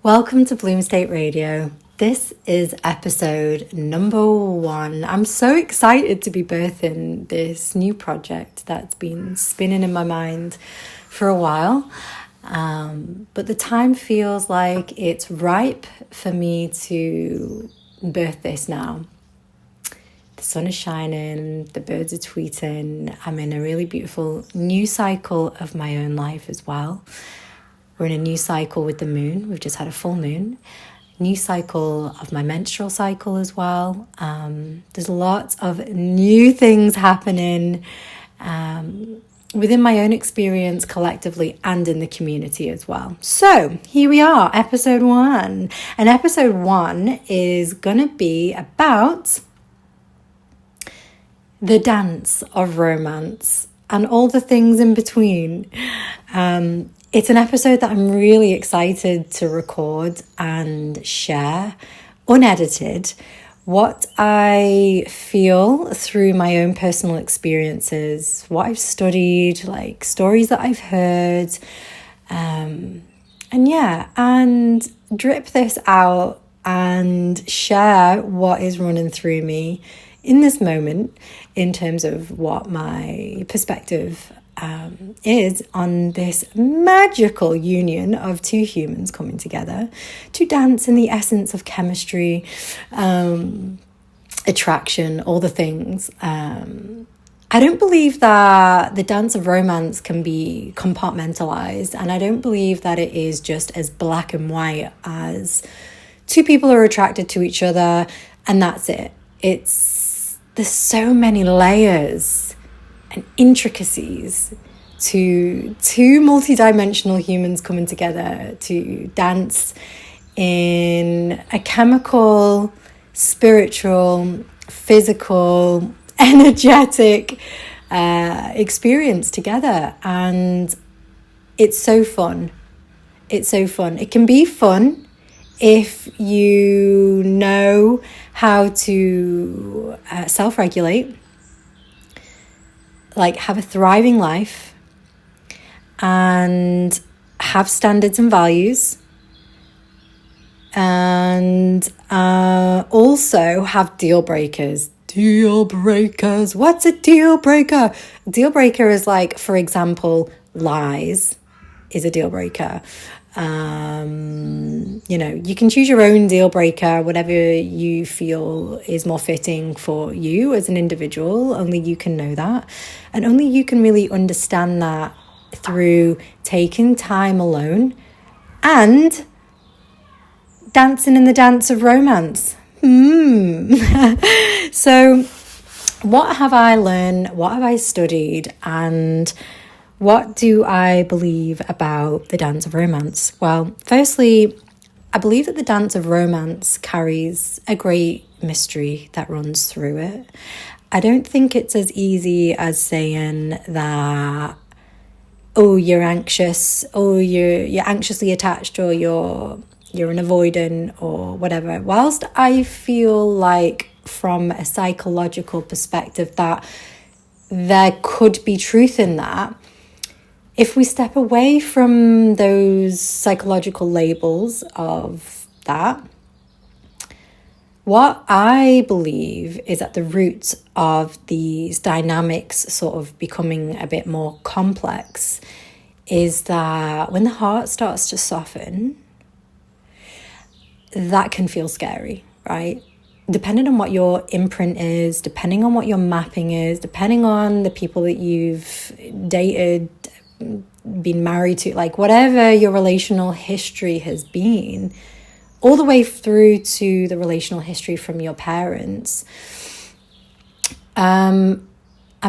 Welcome to Bloom State Radio. This is episode number 1. I'm so excited to be birthing this new project that's been spinning in my mind for a while. But the time feels like it's ripe for me to birth this now. The sun is shining, the birds are tweeting. I'm in a really beautiful new cycle of my own life as well. We're in a new cycle with the moon. We've just had a full moon. New cycle of my menstrual cycle as well. There's lots of new things happening within my own experience collectively and in the community as well. So here we are, episode 1. And episode 1 is going to be about the dance of romance and all the things in between. It's an episode that I'm really excited to record and share, unedited, what I feel through my own personal experiences, what I've studied, like stories that I've heard, and drip this out and share what is running through me in this moment in terms of what my perspective is on this magical union of two humans coming together to dance in the essence of chemistry, attraction, all the things. I don't believe that the dance of romance can be compartmentalized, and I don't believe that it is just as black and white as two people are attracted to each other and that's it. There's so many layers and intricacies to two multidimensional humans coming together to dance in a chemical, spiritual, physical, energetic experience together. And it's so fun. It's so fun. It can be fun if you know how to self-regulate, like have a thriving life and have standards and values, and also have deal breakers. Deal breakers. What's a deal breaker? A deal breaker is like, for example, lies is a deal breaker. You can choose your own deal breaker, whatever you feel is more fitting for you as an individual. Only you can know that. And only you can really understand that through taking time alone and dancing in the dance of romance. So what have I learned? What have I studied? And what do I believe about the dance of romance? Well, firstly, I believe that the dance of romance carries a great mystery that runs through it. I don't think it's as easy as saying that, oh, you're anxious, or you're anxiously attached, or you're an avoidant, or whatever. Whilst I feel like from a psychological perspective that there could be truth in that, if we step away from those psychological labels of that, what I believe is at the roots of these dynamics sort of becoming a bit more complex is that when the heart starts to soften, that can feel scary, right? Depending on what your imprint is, depending on what your mapping is, depending on the people that you've dated, been married to, like whatever your relational history has been, all the way through to the relational history from your parents. I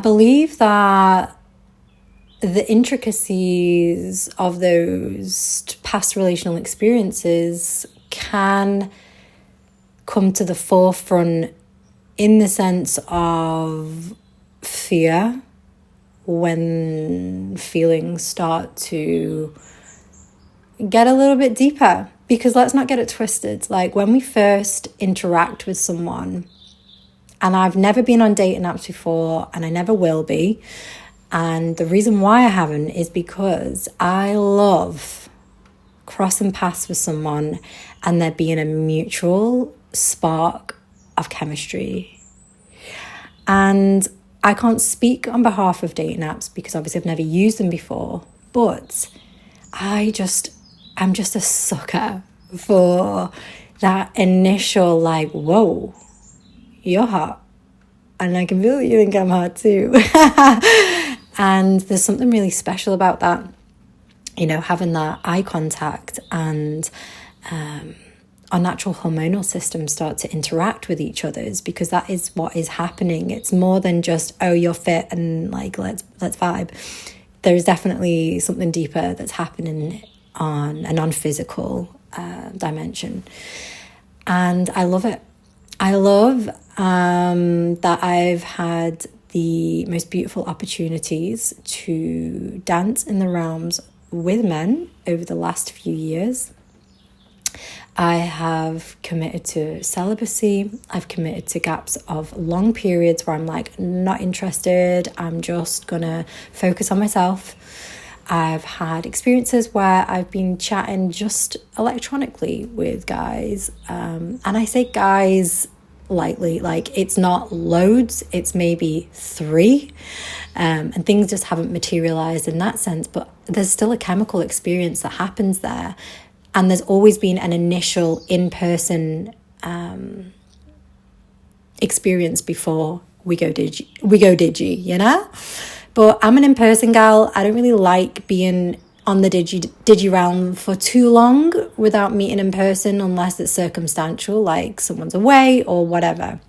believe that the intricacies of those past relational experiences can come to the forefront in the sense of fear when feelings start to get a little bit deeper. Because let's not get it twisted. Like when we first interact with someone, and I've never been on dating apps before, and I never will be. And the reason why I haven't is because I love crossing paths with someone and there being a mutual spark of chemistry. And I can't speak on behalf of dating apps because obviously I've never used them before, but I'm just a sucker for that initial like, whoa, you're hot. And I can feel that you think I'm hot too. And there's something really special about that, having that eye contact and our natural hormonal systems start to interact with each other's, because that is what is happening. It's more than just, oh, you're fit and like, let's vibe. There's definitely something deeper that's happening on a non-physical dimension. And I love it. I love that I've had the most beautiful opportunities to dance in the realms with men over the last few years. I have committed to celibacy. I've committed to gaps of long periods where I'm like, not interested. I'm just gonna focus on myself. I've had experiences where I've been chatting just electronically with guys. And I say guys lightly, like it's not loads, it's maybe 3. And things just haven't materialized in that sense, but there's still a chemical experience that happens there. And there's always been an initial in-person experience before we go digi, But I'm an in-person gal. I don't really like being on the digi realm for too long without meeting in person, unless it's circumstantial, like someone's away or whatever.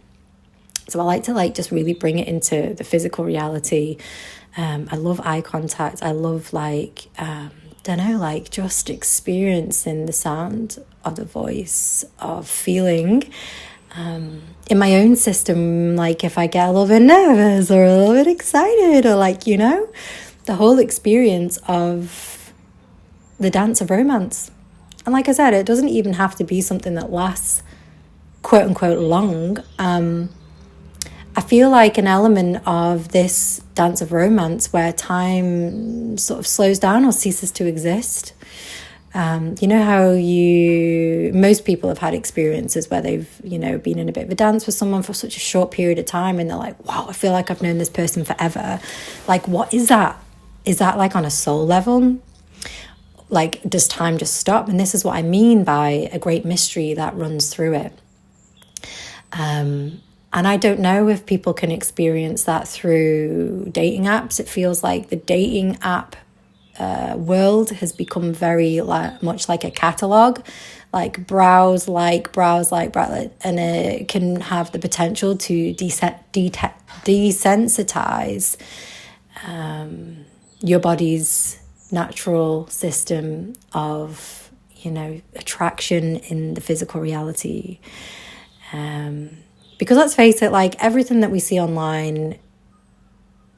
So I like to just really bring it into the physical reality. I love eye contact. I love just experiencing the sound of the voice, of feeling in my own system, like if I get a little bit nervous or a little bit excited or the whole experience of the dance of romance. And like I said, it doesn't even have to be something that lasts quote unquote long. I feel like an element of this dance of romance where time sort of slows down or ceases to exist. You know how most people have had experiences where they've, been in a bit of a dance with someone for such a short period of time and they're like, wow, I feel like I've known this person forever. Like, what is that? Is that like on a soul level? Like, does time just stop? And this is what I mean by a great mystery that runs through it. And I don't know if people can experience that through dating apps. It feels like the dating app world has become very much like a catalogue, like browse, and it can have the potential to desensitize your body's natural system of, attraction in the physical reality. Because let's face it, like everything that we see online,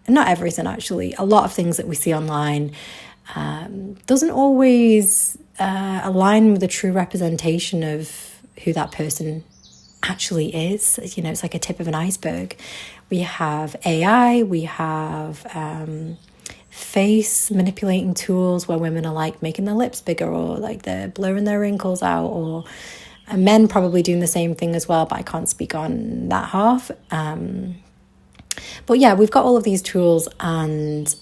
not everything actually, a lot of things that we see online doesn't always align with the true representation of who that person actually is. It's like a tip of an iceberg. We have AI, we have face manipulating tools where women are like making their lips bigger or like they're blurring their wrinkles out, or men probably doing the same thing as well, but I can't speak on that half. But yeah, we've got all of these tools, and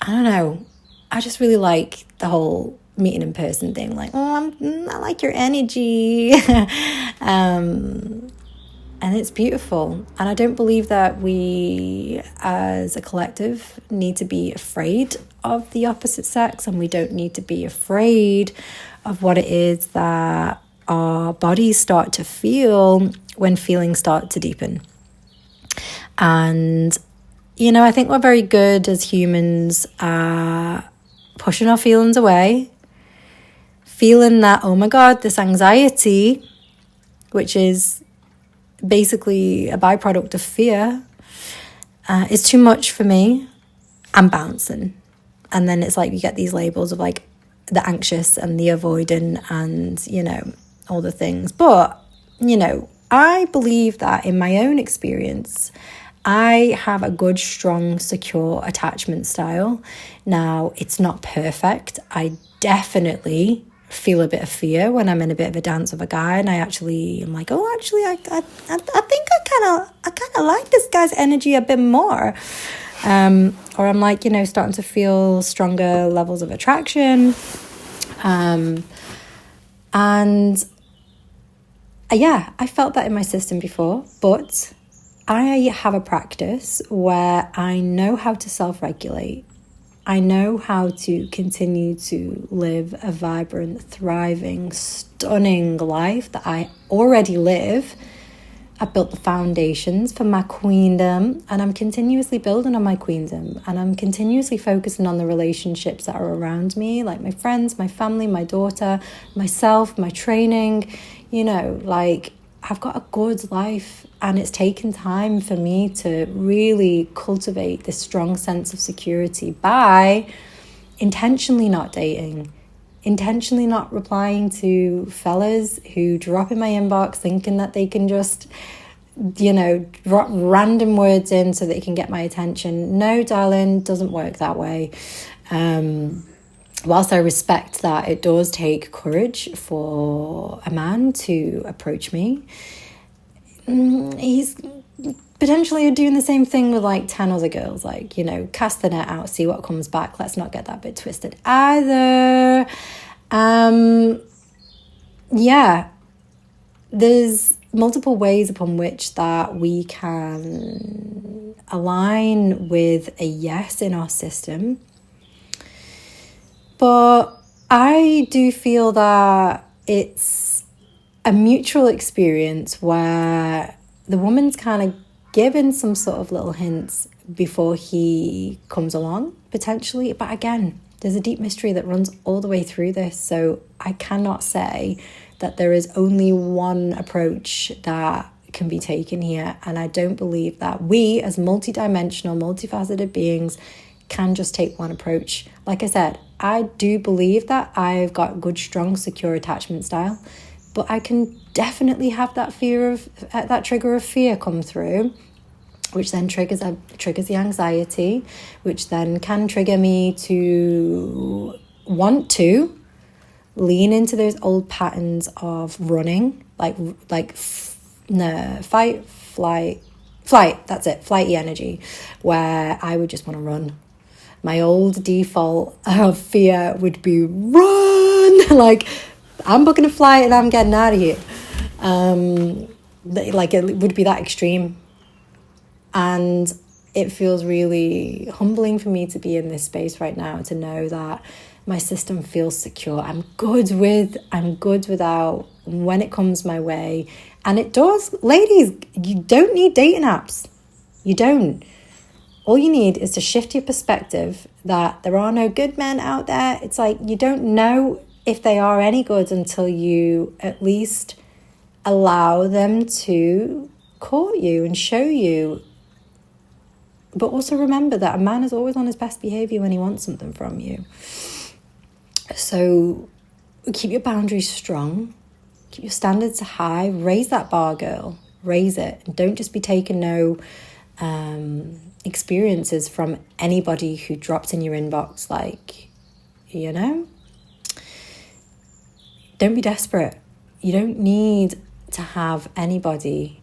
I don't know, I just really like the whole meeting in person thing. Like, I like your energy. And it's beautiful. And I don't believe that we as a collective need to be afraid of the opposite sex, and we don't need to be afraid of what it is that our bodies start to feel when feelings start to deepen. And, I think we're very good as humans at pushing our feelings away, feeling that, oh my God, this anxiety, which is basically a byproduct of fear, is too much for me. I'm bouncing. And then it's like you get these labels of like the anxious and the avoidant and, all the things. But, I believe that in my own experience, I have a good, strong, secure attachment style. Now, it's not perfect. I definitely feel a bit of fear when I'm in a bit of a dance with a guy, and I actually am like, oh, actually, I think I kind of like this guy's energy a bit more. Or I'm like, starting to feel stronger levels of attraction. And yeah, I felt that in my system before, but I have a practice where I know how to self-regulate. I know how to continue to live a vibrant, thriving, stunning life that I already live. I've built the foundations for my queendom, and I'm continuously building on my queendom, and I'm continuously focusing on the relationships that are around me, like my friends, my family, my daughter, myself, my training. I've got a good life, and it's taken time for me to really cultivate this strong sense of security by intentionally not dating, intentionally not replying to fellas who drop in my inbox thinking that they can just, drop random words in so that they can get my attention. No, darling, doesn't work that way. Whilst I respect that it does take courage for a man to approach me, he's potentially doing the same thing with like 10 other girls, cast the net out, see what comes back. Let's not get that bit twisted either. There's multiple ways upon which that we can align with a yes in our system. But I do feel that it's a mutual experience where the woman's kind of given some sort of little hints before he comes along, potentially. But again, there's a deep mystery that runs all the way through this. So I cannot say that there is only one approach that can be taken here. And I don't believe that we, as multidimensional, multifaceted beings, can just take one approach. Like I said, I do believe that I've got good, strong, secure attachment style, but I can definitely have that trigger of fear come through, which then triggers the anxiety, which then can trigger me to want to lean into those old patterns of running, fight, flight, that's it, flighty energy, where I would just want to run. My old default of fear would be run, like I'm booking a flight and I'm getting out of here. It would be that extreme. And it feels really humbling for me to be in this space right now, to know that my system feels secure. I'm good without when it comes my way. And it does. Ladies, you don't need dating apps. You don't. All you need is to shift your perspective that there are no good men out there. It's like you don't know if they are any good until you at least allow them to court you and show you. But also remember that a man is always on his best behavior when he wants something from you. So keep your boundaries strong. Keep your standards high. Raise that bar, girl. Raise it. And don't just be taking no experiences from anybody who drops in your inbox. Don't be desperate. You don't need to have anybody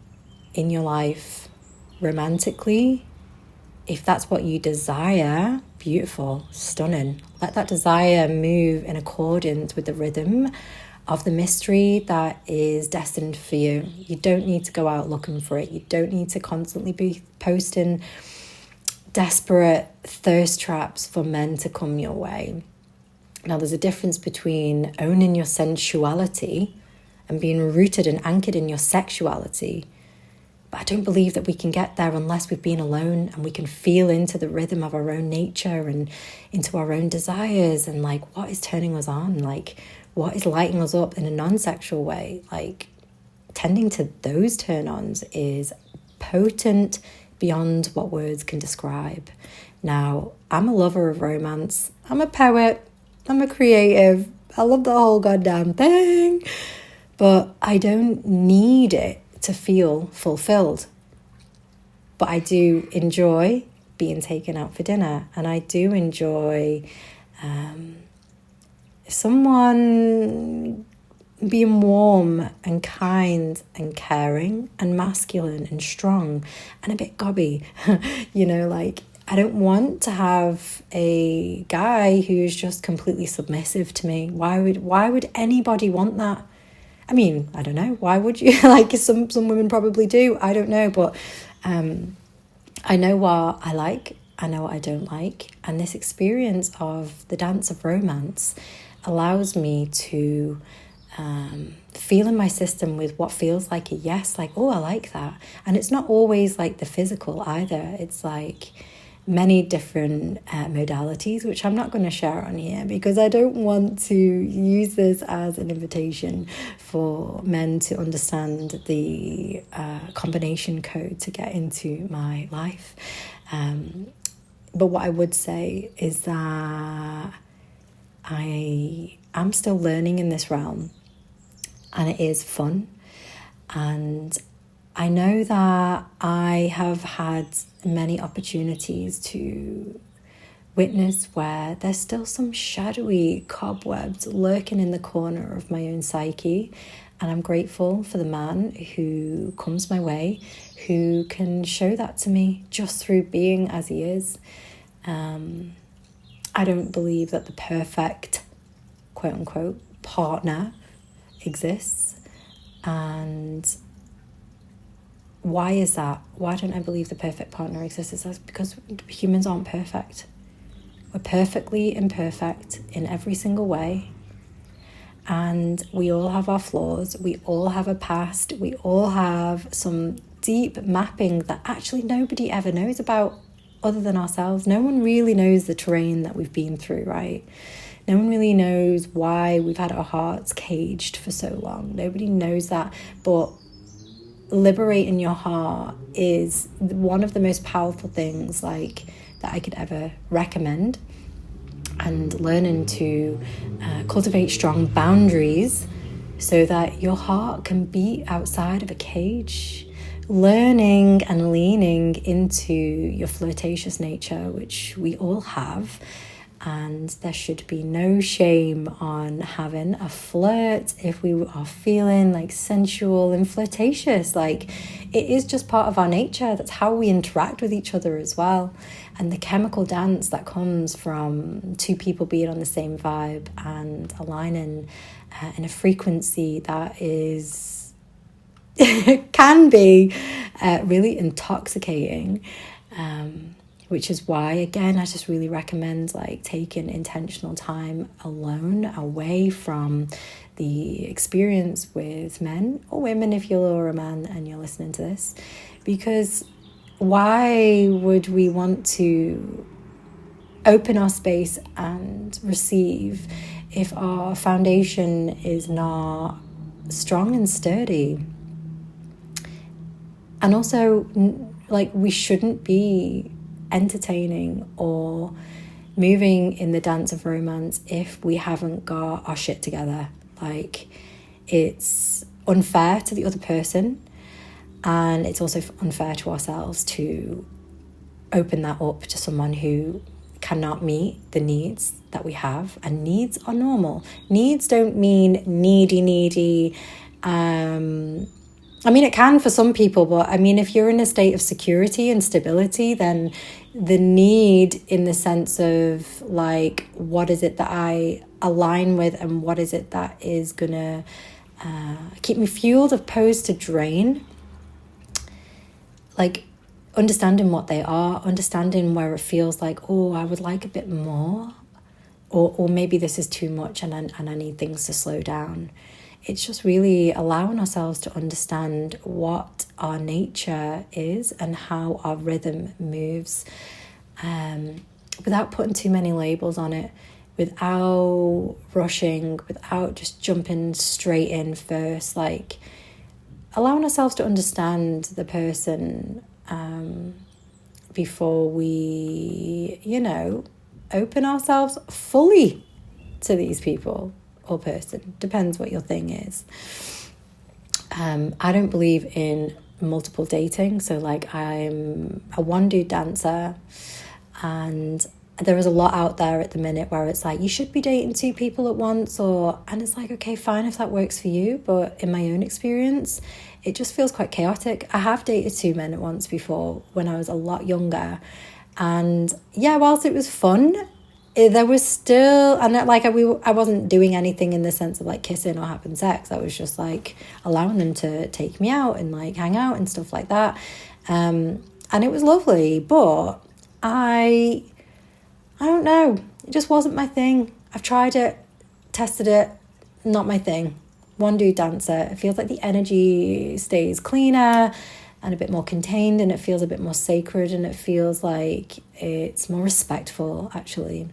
in your life romantically. If that's what you desire, beautiful, stunning. Let that desire move in accordance with the rhythm of the mystery that is destined for you. You don't need to go out looking for it. You don't need to constantly be posting desperate thirst traps for men to come your way. Now, there's a difference between owning your sensuality and being rooted and anchored in your sexuality. But I don't believe that we can get there unless we've been alone and we can feel into the rhythm of our own nature and into our own desires and what is turning us on, what is lighting us up in a non-sexual way. Tending to those turn-ons is potent beyond what words can describe. Now, I'm a lover of romance. I'm a poet. I'm a creative. I love the whole goddamn thing. But I don't need it to feel fulfilled. But I do enjoy being taken out for dinner, and I do enjoy someone being warm and kind and caring and masculine and strong and a bit gobby. Like, I don't want to have a guy who's just completely submissive to me. Why would anybody want that? I mean, I don't know. Why would you? Like, some women probably do. I don't know. But I know what I like. I know what I don't like. And this experience of the dance of romance allows me to feel in my system with what feels like a yes. Like, oh, I like that. And it's not always like the physical either. It's like many different modalities, which I'm not going to share on here because I don't want to use this as an invitation for men to understand the combination code to get into my life. But what I would say is that I am still learning in this realm, and it is fun. And I know that I have had many opportunities to witness where there's still some shadowy cobwebs lurking in the corner of my own psyche. And I'm grateful for the man who comes my way, who can show that to me just through being as he is. I don't believe that the perfect, quote unquote, partner exists. And why is that? Why don't I believe the perfect partner exists? That's because humans aren't perfect. We're perfectly imperfect in every single way. And we all have our flaws. We all have a past. We all have some deep mapping that actually nobody ever knows about other than ourselves. No one really knows the terrain that we've been through, right? No one really knows why we've had our hearts caged for so long. Nobody knows that. But liberating your heart is one of the most powerful things like that I could ever recommend. And learning to cultivate strong boundaries so that your heart can beat outside of a cage. Learning and leaning into your flirtatious nature, which we all have. And there should be no shame on having a flirt if we are feeling like sensual and flirtatious. Like, it is just part of our nature. That's how we interact with each other as well. And the chemical dance that comes from two people being on the same vibe and aligning in a frequency that is can be really intoxicating. Which is why, again, I just really recommend like taking intentional time alone, away from the experience with men or women if you're a man and you're listening to this. Because why would we want to open our space and receive if our foundation is not strong and sturdy? And also, like, we shouldn't be entertaining or moving in the dance of romance if we haven't got our shit together. Like, it's unfair to the other person, and it's also unfair to ourselves to open that up to someone who cannot meet the needs that we have. And needs are normal. Needs don't mean needy. I mean, it can for some people, but I mean, if you're in a state of security and stability, then the need in the sense of like, what is it that I align with and what is it that is going to keep me fueled opposed to drain? Like, understanding what they are, understanding where it feels like, oh, I would like a bit more, or maybe this is too much and I need things to slow down. It's just really allowing ourselves to understand what our nature is and how our rhythm moves, without putting too many labels on it, without rushing, without just jumping straight in first, like allowing ourselves to understand the person before we, open ourselves fully to these people. Or person, depends what your thing is. I don't believe in multiple dating, so like I'm a one dude dancer, and there is a lot out there at the minute where it's like, you should be dating 2 people at once, and it's like, okay, fine if that works for you, but in my own experience, it just feels quite chaotic. I have dated 2 men at once before when I was a lot younger, and yeah, whilst it was fun, there was still, and like I wasn't doing anything in the sense of like kissing or having sex. I was just like allowing them to take me out and like hang out and stuff like that, and it was lovely, but I don't know. It just wasn't my thing. I've tried it, tested it, not my thing. One dude dancer. It feels like the energy stays cleaner and a bit more contained, and it feels a bit more sacred, and it feels like it's more respectful, actually.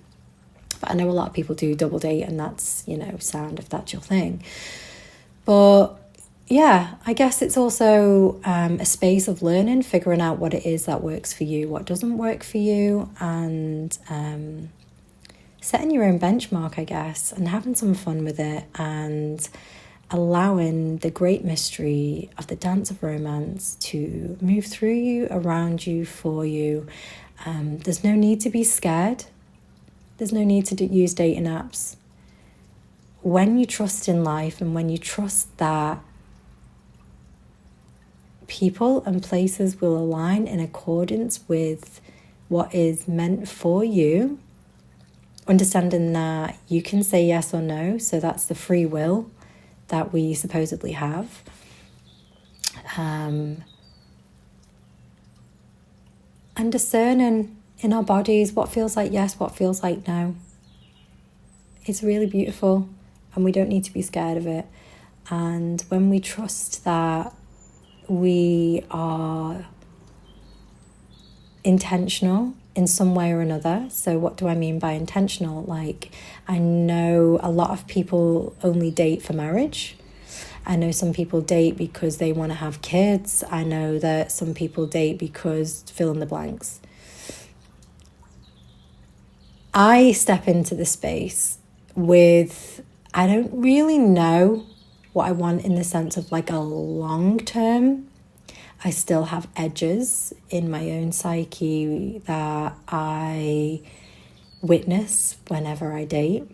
But I know a lot of people do double date, and that's, sound if that's your thing. But yeah, I guess it's also a space of learning, figuring out what it is that works for you, what doesn't work for you, and setting your own benchmark, I guess, and having some fun with it, and allowing the great mystery of the dance of romance to move through you, around you, for you. There's no need to be scared. There's no need to use dating apps. When you trust in life, and when you trust that people and places will align in accordance with what is meant for you, understanding that you can say yes or no, so that's the free will that we supposedly have. And discerning in our bodies what feels like yes, what feels like no. It's really beautiful, and we don't need to be scared of it. And when we trust that we are intentional in some way or another. So what do I mean by intentional? Like, I know a lot of people only date for marriage. I know some people date because they want to have kids. I know that some people date because fill in the blanks. I step into the space with, I don't really know what I want in the sense of like a long term. I still have edges in my own psyche that I witness whenever I date.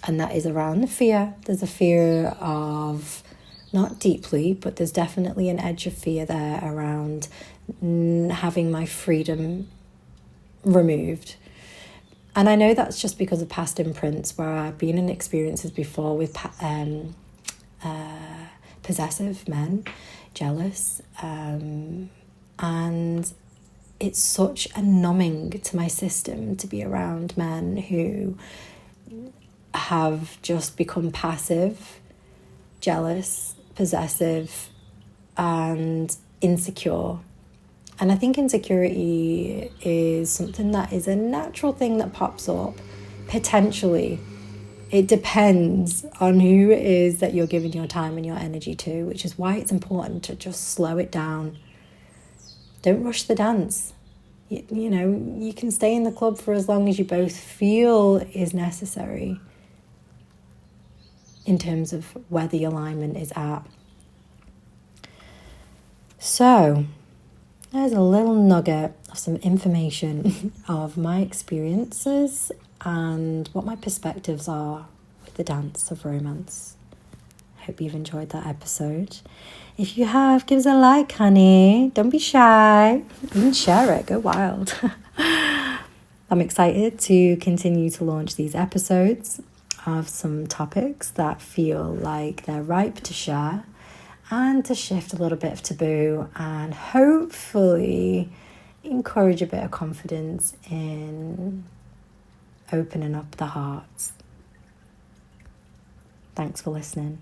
And that is around the fear. There's a fear of, not deeply, but there's definitely an edge of fear there around having my freedom removed. And I know that's just because of past imprints where I've been in experiences before with possessive men, jealous, and it's such a numbing to my system to be around men who have just become passive, jealous, possessive, and insecure. And I think insecurity is something that is a natural thing that pops up, potentially. It depends on who it is that you're giving your time and your energy to, which is why it's important to just slow it down. Don't rush the dance. You can stay in the club for as long as you both feel is necessary in terms of where the alignment is at. So, there's a little nugget of some information of my experiences and what my perspectives are with the dance of romance. I hope you've enjoyed that episode. If you have, give us a like, honey. Don't be shy. Even share it. Go wild. I'm excited to continue to launch these episodes of some topics that feel like they're ripe to share, and to shift a little bit of taboo and hopefully encourage a bit of confidence in opening up the hearts. Thanks for listening.